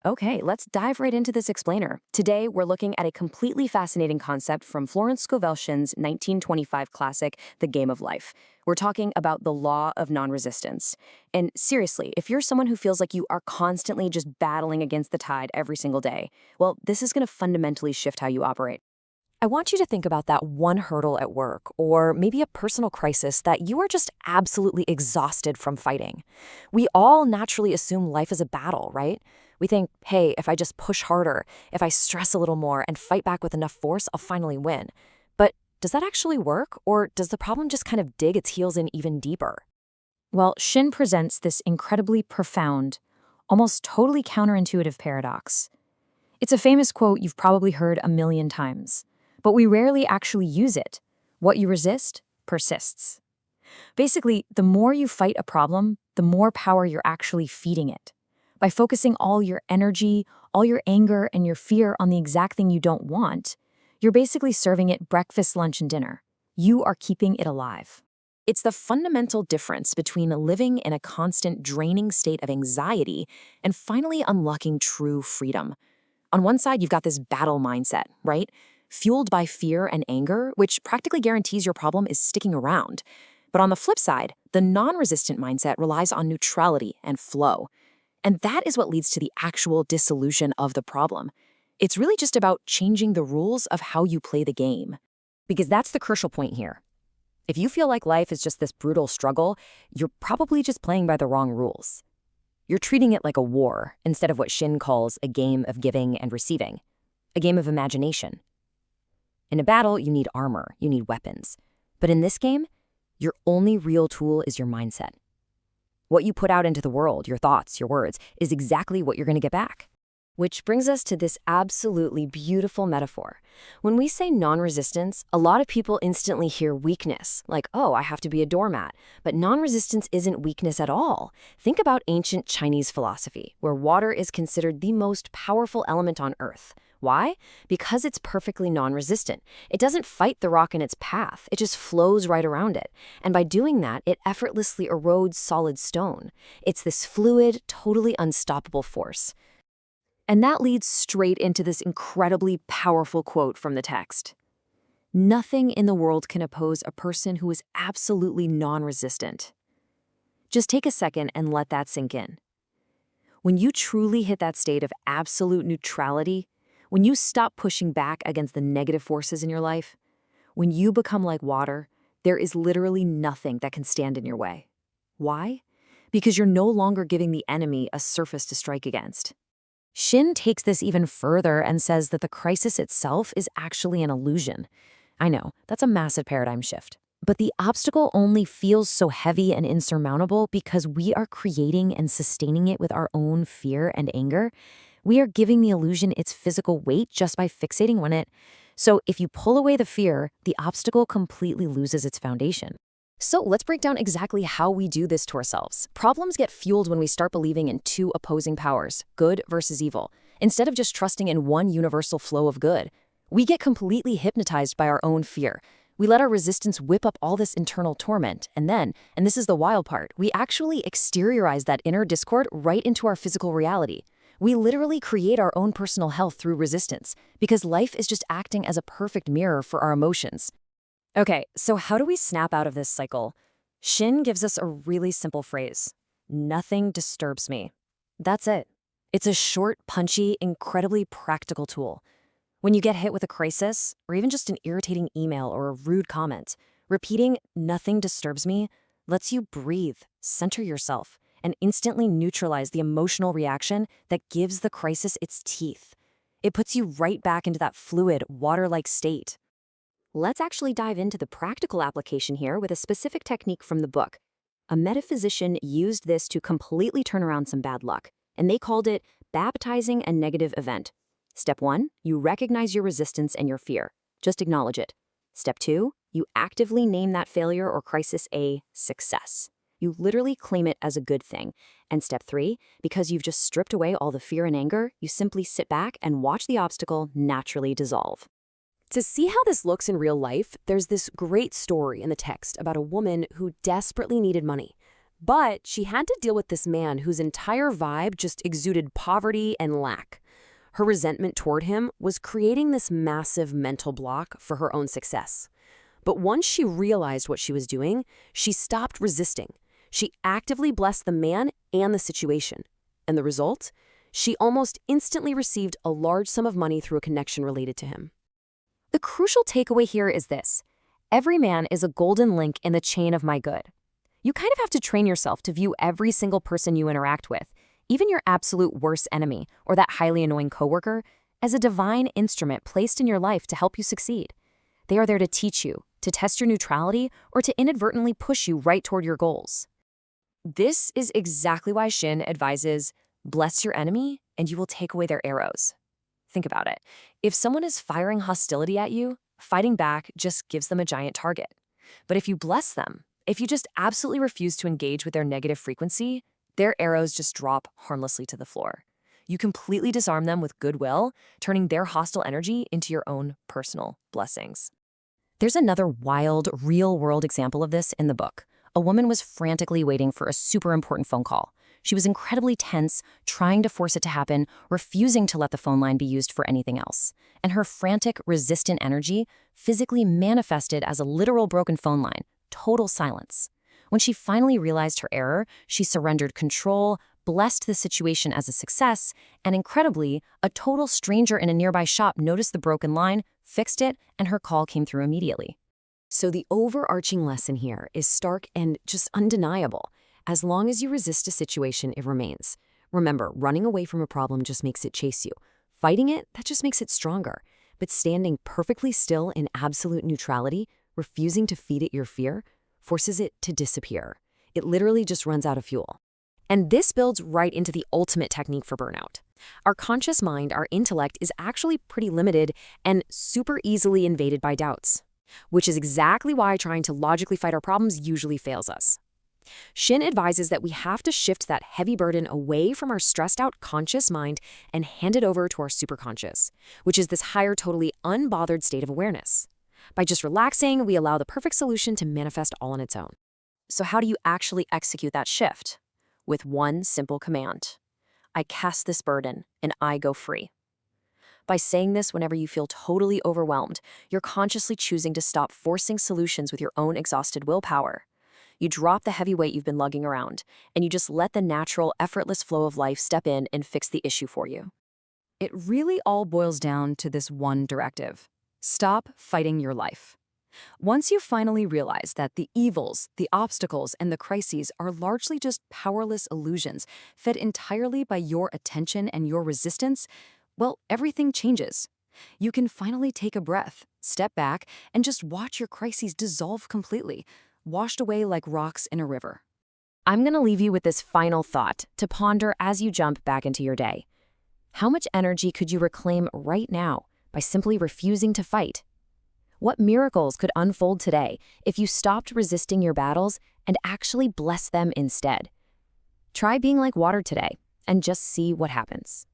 Okay, let's dive right into this explainer. Today, we're looking at a completely fascinating concept from Florence Scovel Shinn's 1925 classic, The Game of Life. We're talking about the law of non-resistance. And seriously, if you're someone who feels like you are constantly just battling against the tide every single day, well, this is going to fundamentally shift how you operate. I want you to think about that one hurdle at work, or maybe a personal crisis that you are just absolutely exhausted from fighting. We all naturally assume life is a battle, right? We think, hey, if I just push harder, if I stress a little more and fight back with enough force, I'll finally win. But does that actually work, or does the problem just kind of dig its heels in even deeper? Well, Shinn presents this incredibly profound, almost totally counterintuitive paradox. It's a famous quote you've probably heard a million times, but we rarely actually use it. What you resist persists. Basically, the more you fight a problem, the more power you're actually feeding it. By focusing all your energy, all your anger, and your fear on the exact thing you don't want, you're basically serving it breakfast, lunch, and dinner. You are keeping it alive. It's the fundamental difference between living in a constant draining state of anxiety and finally unlocking true freedom. On one side, you've got this battle mindset, right? Fueled by fear and anger, which practically guarantees your problem is sticking around. But on the flip side, the non-resistant mindset relies on neutrality and flow. And that is what leads to the actual dissolution of the problem. It's really just about changing the rules of how you play the game. Because that's the crucial point here. If you feel like life is just this brutal struggle, you're probably just playing by the wrong rules. You're treating it like a war instead of what Shin calls a game of giving and receiving, a game of imagination. In a battle, you need armor, you need weapons. But in this game, your only real tool is your mindset. What you put out into the world, your thoughts, your words, is exactly what you're going to get back. Which brings us to this absolutely beautiful metaphor. When we say non-resistance, a lot of people instantly hear weakness, like, oh, I have to be a doormat. But non-resistance isn't weakness at all. Think about ancient Chinese philosophy, where water is considered the most powerful element on Earth. Why? Because it's perfectly non-resistant. It doesn't fight the rock in its path. It just flows right around it. And by doing that, it effortlessly erodes solid stone. It's this fluid, totally unstoppable force. And that leads straight into this incredibly powerful quote from the text. Nothing in the world can oppose a person who is absolutely non-resistant. Just take a second and let that sink in. When you truly hit that state of absolute neutrality, when you stop pushing back against the negative forces in your life, when you become like water, there is literally nothing that can stand in your way. Why? Because you're no longer giving the enemy a surface to strike against. Shin takes this even further and says that the crisis itself is actually an illusion. I know, that's a massive paradigm shift. But the obstacle only feels so heavy and insurmountable because we are creating and sustaining it with our own fear and anger. We are giving the illusion its physical weight just by fixating on it. So if you pull away the fear, the obstacle completely loses its foundation. So let's break down exactly how we do this to ourselves. Problems get fueled when we start believing in two opposing powers, good versus evil, instead of just trusting in one universal flow of good. We get completely hypnotized by our own fear. We let our resistance whip up all this internal torment, and then, and this is the wild part, we actually exteriorize that inner discord right into our physical reality. We literally create our own personal health through resistance, because life is just acting as a perfect mirror for our emotions. Okay, so how do we snap out of this cycle? Shin gives us a really simple phrase. Nothing disturbs me. That's it. It's a short, punchy, incredibly practical tool. When you get hit with a crisis, or even just an irritating email or a rude comment, repeating "nothing disturbs me" lets you breathe, center yourself, and instantly neutralize the emotional reaction that gives the crisis its teeth. It puts you right back into that fluid, water-like state. Let's actually dive into the practical application here with a specific technique from the book. A metaphysician used this to completely turn around some bad luck, and they called it baptizing a negative event. Step 1, you recognize your resistance and your fear. Just acknowledge it. Step 2, you actively name that failure or crisis a success. You literally claim it as a good thing. And step 3, because you've just stripped away all the fear and anger, you simply sit back and watch the obstacle naturally dissolve. To see how this looks in real life, there's this great story in the text about a woman who desperately needed money. But she had to deal with this man whose entire vibe just exuded poverty and lack. Her resentment toward him was creating this massive mental block for her own success. But once she realized what she was doing, she stopped resisting. She actively blessed the man and the situation. And the result? She almost instantly received a large sum of money through a connection related to him. The crucial takeaway here is this: every man is a golden link in the chain of my good. You kind of have to train yourself to view every single person you interact with, even your absolute worst enemy or that highly annoying coworker, as a divine instrument placed in your life to help you succeed. They are there to teach you, to test your neutrality, or to inadvertently push you right toward your goals. This is exactly why Shinn advises, bless your enemy and you will take away their arrows. Think about it. If someone is firing hostility at you, fighting back just gives them a giant target. But if you bless them, if you just absolutely refuse to engage with their negative frequency, their arrows just drop harmlessly to the floor. You completely disarm them with goodwill, turning their hostile energy into your own personal blessings. There's another wild, real-world example of this in the book. A woman was frantically waiting for a super important phone call. She was incredibly tense, trying to force it to happen, refusing to let the phone line be used for anything else. And her frantic, resistant energy physically manifested as a literal broken phone line, total silence. When she finally realized her error, she surrendered control, blessed the situation as a success, and incredibly, a total stranger in a nearby shop noticed the broken line, fixed it, and her call came through immediately. So the overarching lesson here is stark and just undeniable. As long as you resist a situation, it remains. Remember, running away from a problem just makes it chase you. Fighting it, that just makes it stronger. But standing perfectly still in absolute neutrality, refusing to feed it your fear, forces it to disappear. It literally just runs out of fuel. And this builds right into the ultimate technique for burnout. Our conscious mind, our intellect, is actually pretty limited and super easily invaded by doubts, which is exactly why trying to logically fight our problems usually fails us. Shinn advises that we have to shift that heavy burden away from our stressed-out conscious mind and hand it over to our superconscious, which is this higher, totally unbothered state of awareness. By just relaxing, we allow the perfect solution to manifest all on its own. So how do you actually execute that shift? With one simple command: I cast this burden and I go free. By saying this whenever you feel totally overwhelmed, you're consciously choosing to stop forcing solutions with your own exhausted willpower. You drop the heavy weight you've been lugging around, and you just let the natural, effortless flow of life step in and fix the issue for you. It really all boils down to this one directive: stop fighting your life. Once you finally realize that the evils, the obstacles, and the crises are largely just powerless illusions fed entirely by your attention and your resistance, well, everything changes. You can finally take a breath, step back, and just watch your crises dissolve completely, washed away like rocks in a river. I'm going to leave you with this final thought to ponder as you jump back into your day. How much energy could you reclaim right now by simply refusing to fight? What miracles could unfold today if you stopped resisting your battles and actually blessed them instead? Try being like water today and just see what happens.